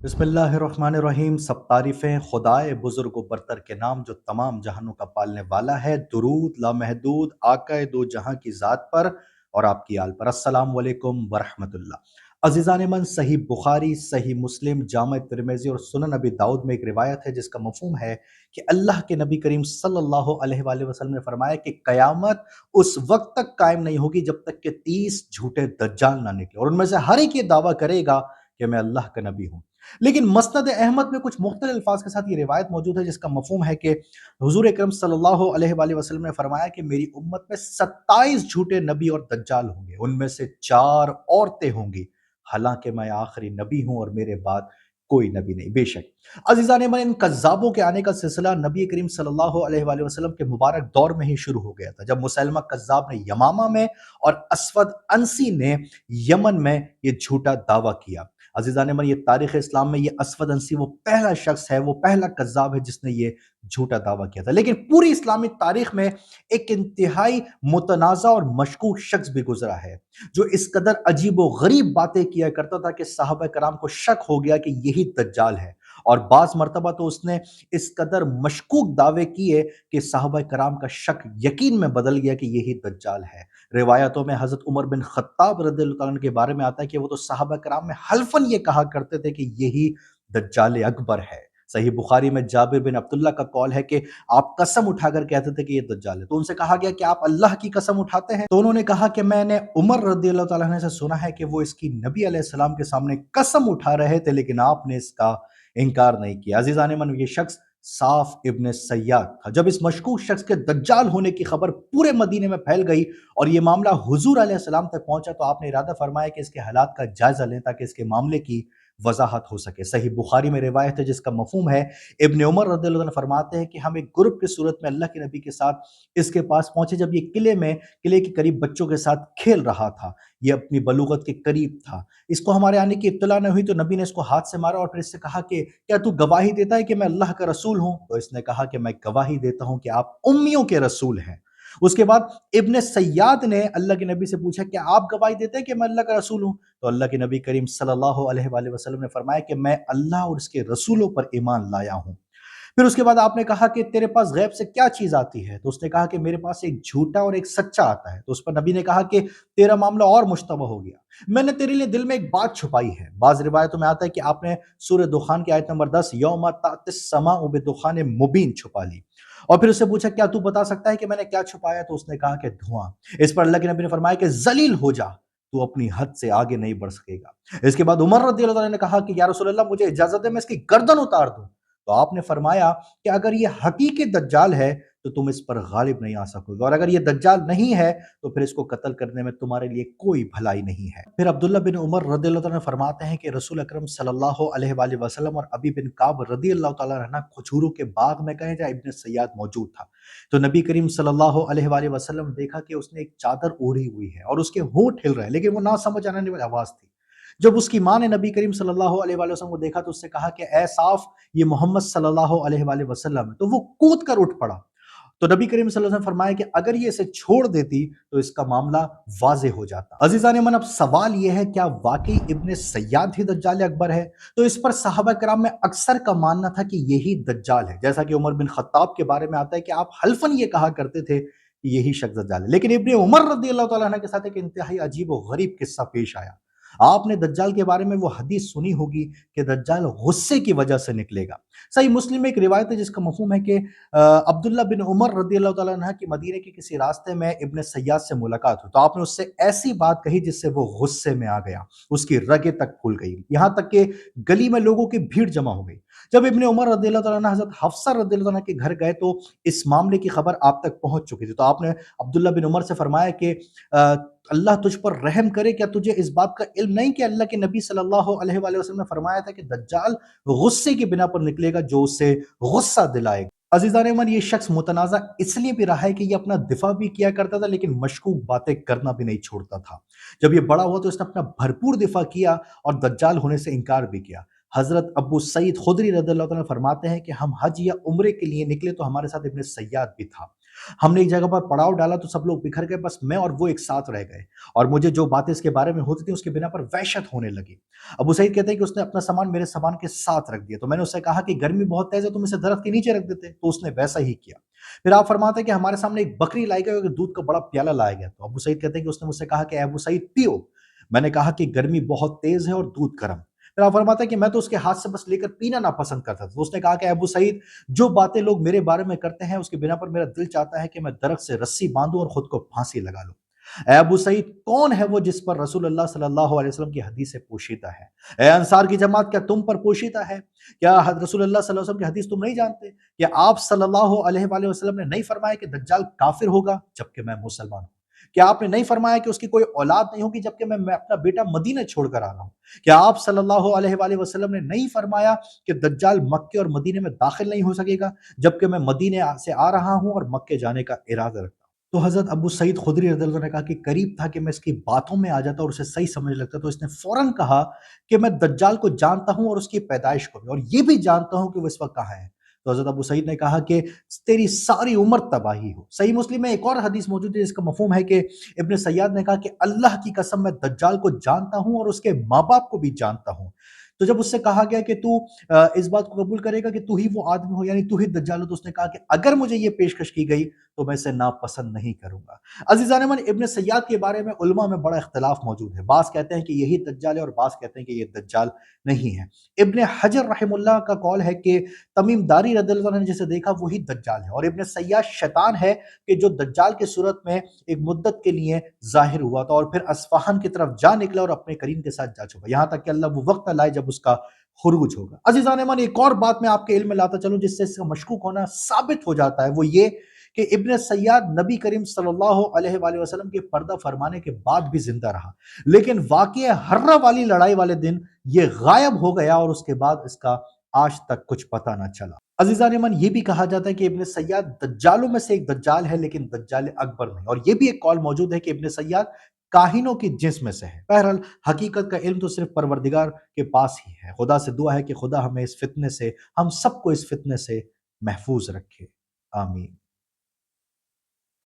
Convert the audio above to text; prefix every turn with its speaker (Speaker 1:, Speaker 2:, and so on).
Speaker 1: बिस्मिल्लाहिर्रहमानिर्रहीम। सब तारीफ़ें खुदाए बुज़ुर्ग व बरतर के नाम जो तमाम जहानों का पालने वाला है। दुरूद लामहदूद आक़ाए दो जहां की ज़ात पर और आपकी आल पर। अस्सलाम वालेकुम वरहमतुल्लाह। अज़ीज़ान मन, सही बुखारी, सही मुस्लिम, जामे तिर्मिज़ी और सुनन नबी दाऊद में एक रिवायत है जिसका मफ़हूम है कि अल्लाह के नबी करीम सल्लल्लाहु अलैहि वसल्लम ने फरमाया कि क़यामत उस वक्त तक कायम नहीं होगी जब तक कि 30 झूठे दज्जाल ना निकले और उनमें से हर एक ये दावा करेगा कि मैं अल्लाह का नबी हूँ। लेकिन मसनद अहमद में कुछ मुख्तलिफ अल्फाज के साथ ये रिवायत मौजूद है जिसका मफहूम है कि हुजूर अकरम सल्लल्लाहु अलैहि वसल्लम ने फरमाया कि मेरी उम्मत में 27 झूठे नबी और दज्जाल होंगे, उनमें से 4 औरतें होंगी, हालांकि मैं आखिरी नबी हूं और मेरे बाद कोई नबी नहीं। बेशक अजीज़ान मन, इन कज़्ज़ाबों के आने का सिलसिला नबी करीम सल्लल्लाहु अलैहि वसल्लम के मुबारक दौर में ही शुरू हो गया था, जब मुसैलमा कज़्ज़ाब ने यमामा में और असवद अंसी ने यमन में ये झूठा दावा किया। अजीज़ान मन, ये तारीख़ इस्लाम में ये असवद अंसी वो पहला शख्स है, वो पहला कज़्ज़ाब है जिसने ये झूठा दावा किया था। लेकिन पूरी इस्लामी तारीख़ में एक इंतहाई मुतनाज़ा और मशकूक शख्स भी गुजरा है, जो इस कदर अजीब व गरीब बातें किया करता था कि सहाबा कराम को शक हो गया कि यही दज्जाल है। और बाज़ मरतबा तो उसने इस कदर मशकूक दावे किए कि सहाबा कराम का शक यकीन में बदल गया कि यही दज्जाल है। रिवायतों में हज़रत उमर बिन ख़त्ताब रज़ियल्लाहु अन्हु के बारे में आता है कि वो तो सहाबा कराम में हल्फ़न ये कहा करते थे कि यही दज्जाल अकबर है। सही बुखारी में जाबिर बिन अब्दुल्लाह का कौल है कि आप कसम उठाकर कहते थे कि ये दज्जाल है। तो उनसे कहा गया कि आप अल्लाह की कसम उठाते हैं? तो उन्होंने कहा कि मैंने उमर रज़ियल्लाहु ताला अन्हु से सुना है कि वो इसकी नबी अलैहिस्सलाम के सामने कसम उठा रहे थे, लेकिन आपने इसका इनकार नहीं किया। अज़ीज़ान मन, ये शख्स साफ इब्न सय्याद था। जब इस मशकूक शख्स के दज्जाल होने की खबर पूरे मदीने में फैल गई और ये मामला हुजूर अलैहिस्सलाम तक पहुंचा, तो आपने इरादा फरमाया कि इसके हालात का जायजा लें ताकि इसके मामले की वजाहत हो सके। सही बुखारी में रिवायत है जिसका मफहूम है, इब्न उमर रज़ियल्लाहु अन्हु फरमाते हैं कि हम एक ग्रुप की सूरत में अल्लाह के नबी के साथ इसके पास पहुंचे। जब ये किले के करीब बच्चों के साथ खेल रहा था, ये अपनी बलूगत के करीब था। इसको हमारे आने की इत्तला न हुई तो नबी ने इसको हाथ से मारा और फिर इससे कहा कि क्या तू गवाही देता है कि मैं अल्लाह का रसूल हूं? तो इसने कहा कि मैं गवाही देता हूं कि आप उम्मियों के रसूल हैं। उसके बाद इब्न सय्याद ने अल्लाह के नबी से पूछा, क्या आप गवाही देते हैं कि मैं अल्लाह का रसूल हूं? तो अल्लाह के नबी करीम सल्लल्लाहु अलैहि वसल्लम ने फरमाया कि मैं अल्लाह और उसके रसूलों पर ईमान लाया हूं। फिर उसके बाद आपने कहा कि तेरे पास गैब से क्या चीज आती है? तो उसने कहा कि मेरे पास एक झूठा और एक सच्चा आता है। तो उस पर नबी ने कहा कि तेरा मामला और मुश्तबह हो गया, मैंने तेरे लिए दिल में एक बात छुपाई है। बाज रिवायतों में आता है कि आपने सूरह दुखान की आयत नंबर 10 यौमा तातिस समाउ बिदुखान मुबीन छुपा ली और फिर उससे पूछा, क्या तू बता सकता है कि मैंने क्या छुपाया? तो उसने कहा कि धुआं। इस पर अल्लाह के नबी ने फरमाया कि जलील हो जा, तू अपनी हद से आगे नहीं बढ़ सकेगा। इसके बाद उमर रज़ियल्लाहु अन्हु ने कहा कि या रसूल अल्लाह, मुझे इजाजत है मैं इसकी गर्दन उतार दूं। तो आपने फरमाया कि अगर ये हकीकी दज्जाल है तो तुम इस पर गालिब नहीं आ सकोगे, और अगर ये दज्जाल नहीं है तो फिर इसको कत्ल करने में तुम्हारे लिए कोई भलाई नहीं है। फिर अब्दुल्ला बिन उमर रदियल्लाहु अन्हु फरमाते हैं कि रसूल अकरम सल्लल्लाहु अलैहि वसल्लम और अबी बिन काब रदियल्लाहु ताला अन्हु खजूरों के बाग में गए जहाँ इब्न सय्याद मौजूद था। तो नबी करीम सल्लल्लाहु अलैहि वसल्लम ने देखा कि उसने एक चादर ओढ़ी हुई है और उसके होंठ हिल रहे हैं, लेकिन वो ना समझ आने वाली आवाज थी। जब उसकी माँ ने नबी करीम सल्लल्लाहु अलैहि वसल्लम को देखा तो उससे कहा कि ए साफ, ये मोहम्मद सल्लल्लाहु अलैहि वसल्लम है। तो वो कूद कर उठ पड़ा। तो नबी करीम सल्लल्लाहु अलैहि वसल्लम फरमाया कि अगर ये इसे छोड़ देती तो इसका मामला वाज़ेह हो जाता। अज़ीज़ान मन, अब सवाल ये है, क्या वाकई इब्न सय्याद ही दज्जाल अकबर है? तो इस पर सहाबा कराम में अक्सर का मानना था कि यही दज्जाल है। जैसा कि उमर बिन खत्ताब के बारे में आता है कि आप हल्फन ये कहा करते थे कि यही शख्स दज्जाल है। लेकिन इब्न उमर रज़ियल्लाहु ताला अन्हु के साथ एक इंतहाई अजीब और गरीब किस्सा पेश आया। आपने दज्जाल के बारे में वो हदीस सुनी होगी कि दज्जाल गुस्से की वजह से निकलेगा। सही मुस्लिम में एक रिवायत है जिसका मफहूम है कि अब्दुल्ला बिन उमर रदियल्लाहु ताला अन्हु की मदीने के किसी रास्ते में इब्न सय्याद से मुलाकात हुई, तो आपने उससे ऐसी बात कही जिससे वो गुस्से में आ गया, उसकी रगें तक फूल गई, यहाँ तक कि गली में लोगों की भीड़ जमा हो गई। जब इब्न उमर रदियल्लाहु ताला अन्हु हज़रत हफ्सा रदियल्लाहु अन्हा के घर गए तो इस मामले की खबर आप तक पहुंच चुकी थी। तो आपने अब्दुल्ला बिन उमर से फरमाया कि अल्लाह तुझ पर रहम करे, क्या तुझे इस बात का इल्म नहीं कि अल्लाह के नबी सल्लल्लाहु अलैहि वसल्लम ने फरमाया था कि दज्जाल गुस्से की बिना पर निकलेगा जो उसे गुस्सा दिलाएगा। अजीज़ान मन, ये शख्स मुतनाज़ा इसलिए भी रहा है कि ये अपना दिफा भी किया करता था लेकिन मशकूक बातें करना भी नहीं छोड़ता था। जब ये बड़ा हुआ तो इसने अपना भरपूर दिफा किया और दज्जाल होने से इनकार भी किया। हजरत अबू सईद खुदरी रज़ियल्लाहु अन्हु फरमाते हैं कि हम हज या उम्रे के लिए निकले तो हमारे साथ इब्न सय्याद भी था। ہم نے ایک جگہ پر پڑاؤ ڈالا تو سب لوگ بکھر گئے، بس میں اور وہ ایک ساتھ رہ گئے، اور مجھے جو باتیں اس کے بارے میں ہوتی تھی اس کے بنا پر وحشت ہونے لگی۔ ابو سعید کہتے ہیں کہ اس نے اپنا سامان میرے سامان کے ساتھ رکھ دیا، تو میں نے اس سے کہا کہ گرمی بہت تیز ہے، تم اسے درخت کے نیچے رکھ دیتے، تو اس نے ویسا ہی کیا۔ پھر آپ فرماتے ہیں کہ ہمارے سامنے ایک بکری لائی گئی اور دودھ کا بڑا پیالہ لایا گیا، تو ابو سعید کہتے ہیں کہ اس نے مجھ سے کہا کہ اے ابو سعید پیو۔ میں نے کہا کہ گرمی بہت تیز ہے اور دودھ گرم۔ پھر آپ فرماتے ہیں کہ میں تو اس کے ہاتھ سے بس لے کر پینا ناپسند کرتا تھا، تو اس نے کہا کہ اے ابو سعید، جو باتیں لوگ میرے بارے میں کرتے ہیں اس کے بنا پر میرا دل چاہتا ہے کہ میں درخت سے رسی باندھوں اور خود کو پھانسی لگا لوں۔ اے ابو سعید، کون ہے وہ جس پر رسول اللہ صلی اللہ علیہ وسلم کی حدیث سے پوشیدہ ہے؟ اے انصار کی جماعت، کیا تم پر پوشیدہ ہے؟ کیا رسول اللہ صلی اللہ علیہ وسلم کی حدیث تم نہیں جانتے؟ کیا آپ صلی اللہ علیہ وآلہ وسلم نے نہیں فرمایا کہ دجال کافر ہوگا جبکہ میں مسلمان ہوں؟ کیا آپ نے نہیں فرمایا کہ اس کی کوئی اولاد نہیں ہوگی جبکہ میں اپنا بیٹا مدینہ چھوڑ کر آ رہا ہوں؟ کیا آپ صلی اللہ علیہ وآلہ وسلم نے نہیں فرمایا کہ دجال مکے اور مدینے میں داخل نہیں ہو سکے گا جبکہ میں مدینے سے آ رہا ہوں اور مکے جانے کا ارادہ رکھتا ہوں؟ تو حضرت ابو سعید خدری رضی اللہ عنہ نے کہا کہ قریب تھا کہ میں اس کی باتوں میں آ جاتا اور اسے صحیح سمجھ لگتا، تو اس نے فوراً کہا کہ میں دجال کو جانتا ہوں اور اس کی پیدائش کو بھی، اور یہ بھی جانتا ہوں کہ وہ اس وقت کہاں ہے۔ تو حضرت ابو سعید نے کہا کہ تیری ساری عمر تباہی ہو۔ صحیح مسلم میں ایک اور حدیث موجود ہے جس کا مفہوم ہے کہ ابن سیاد نے کہا کہ اللہ کی قسم میں دجال کو جانتا ہوں اور اس کے ماں باپ کو بھی جانتا ہوں۔ تو جب اس سے کہا گیا کہ تو اس بات کو قبول کرے گا کہ تو ہی وہ آدمی ہو، یعنی تو ہی دجال ہو، تو اس نے کہا کہ اگر مجھے یہ پیشکش کی گئی تو میں اسے ناپسند نہیں کروں گا۔ عزیزان من، ابن سیاد کے بارے میں علماء میں بڑا اختلاف موجود ہے، بعض کہتے ہیں کہ یہی دجال ہے اور بعض کہتے ہیں کہ یہ دجال نہیں ہے۔ ابن حجر رحم اللہ کا قول ہے کہ تمیم داری رضی اللہ عنہ نے جسے دیکھا وہی دجال ہے، اور ابن سیاد شیطان ہے کہ جو دجال کی صورت میں ایک مدت کے لیے ظاہر ہوا تھا اور پھر اصفہان کی طرف جا نکلا اور اپنے کریم کے ساتھ جا چکا، یہاں تک کہ اللہ وہ وقت نہ لائے جب اس کا خروج ہوگا۔ عزیزان من، ایک اور بات میں آپ کے علم میں لاتا چلوں جس سے اس کا مشکوک ہونا ثابت ہو جاتا ہے، وہ یہ کہ ابن سیاد نبی کریم صلی اللہ علیہ وآلہ وسلم کے پردہ فرمانے کے بعد بھی زندہ رہا، لیکن واقعہ ہرہ والی لڑائی والے دن یہ غائب ہو گیا اور اس کے بعد اس کا آج تک کچھ پتہ نہ چلا۔ عزیزان من، یہ بھی کہا جاتا ہے کہ ابن سیاد دجالوں میں سے ایک دجال ہے لیکن دجال اکبر نہیں، اور یہ بھی ایک قول موجود ہے کہ ابن سیاد کاہنوں کی جنس میں سے ہے۔ بہرحال حقیقت کا علم تو صرف پروردگار کے پاس ہی ہے۔ خدا سے دعا ہے کہ خدا ہمیں اس فتنے سے، ہم سب کو اس فتنے سے محفوظ رکھے۔ آمین۔